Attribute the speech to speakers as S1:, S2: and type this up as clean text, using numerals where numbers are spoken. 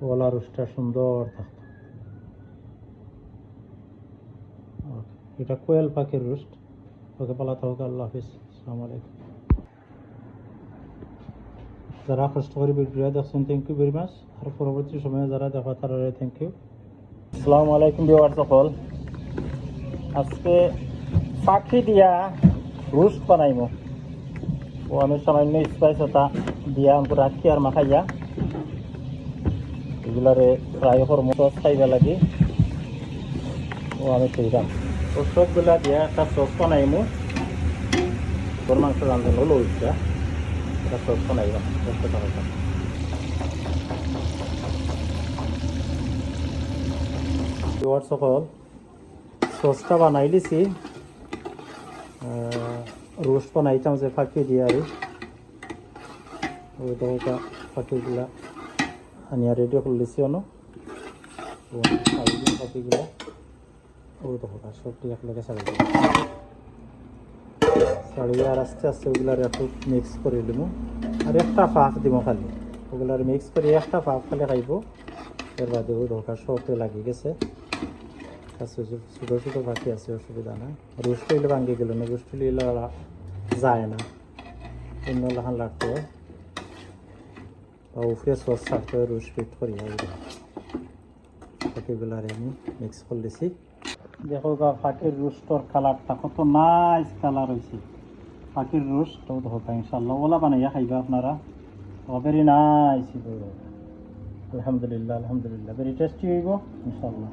S1: OLA রোস্টটা সুন্দর থাকতো। এটা কোয়েল পাখির রোস্ট। ওকে পালাতে হোক। আল্লাহ হাফিজ, আসসালামু আলাইকুম। যারা কষ্ট করে ভিডিও দেখছেন থ্যাংক ইউ ভেরি মাচ। আর পরবর্তী সময়ে যারা দেখা তারা থ্যাংক ইউ। আসসালামু আলাইকুম ভিউয়ার সকল। আজকে পাখি দিয়া রোস্ট বানাইমো। ও আমি সামান্য স্পাইস ওটা দিয়া আমাকে রাখি আর মাখাইয়া এগুলারে ফ্রাই করবো সস খাইবা লাগে। ও আমি সেইরাম ও সবগুলা দিয়া একটা সস বানাইমো। তোর মাংস রান্ধন হলো ওইটা, এটা সস বানাইবা দশটা টাকা। ভিউয়ার সকল সসটা বানাই লিছি। রোস্ট বানাইতাম যে ফাঁকি দিয়ে আর ওই দেখা ফাঁকিগুলা আনিয়া রেডি করে লিছি অনো ফাঁকিগুলা ওই দেখা সবটি একলগে ছাড়িয়ে আর আস্তে আস্তে ওগুলার একটু মিক্স করে দিব। আর একটা ফাঁক দিব খালি, ওগুলার মিক্স করে একটা ফাঁক খালি খাইব। এর বাদে ওই দরকার সবতে লাগি গেছে। ছোটো ছোটো পাখি আছে, অসুবিধা না। রোস্ট হইলে ভাঙ্গি গেল না, রোস্ট হইলে যায় না, অন্য লাখান লাগতে হয় বা উফরে সস থাকতে হয়। রোস্ট ফিট করি পাখিগুলার আমি মিক্স করে দিছি। দেখো গা পাখির রোস্টর কালারটা কত নাইস কালার হয়েছে। পাখির রোস্ট দেখো ইনশাল্লাহ ওলা বানাইয়া খাইবা আপনারা। ভেরি নাইস, আলহামদুলিল্লাহ আলহামদুলিল্লাহ, ভেরি টেস্টি হইব ইনশাল্লাহ।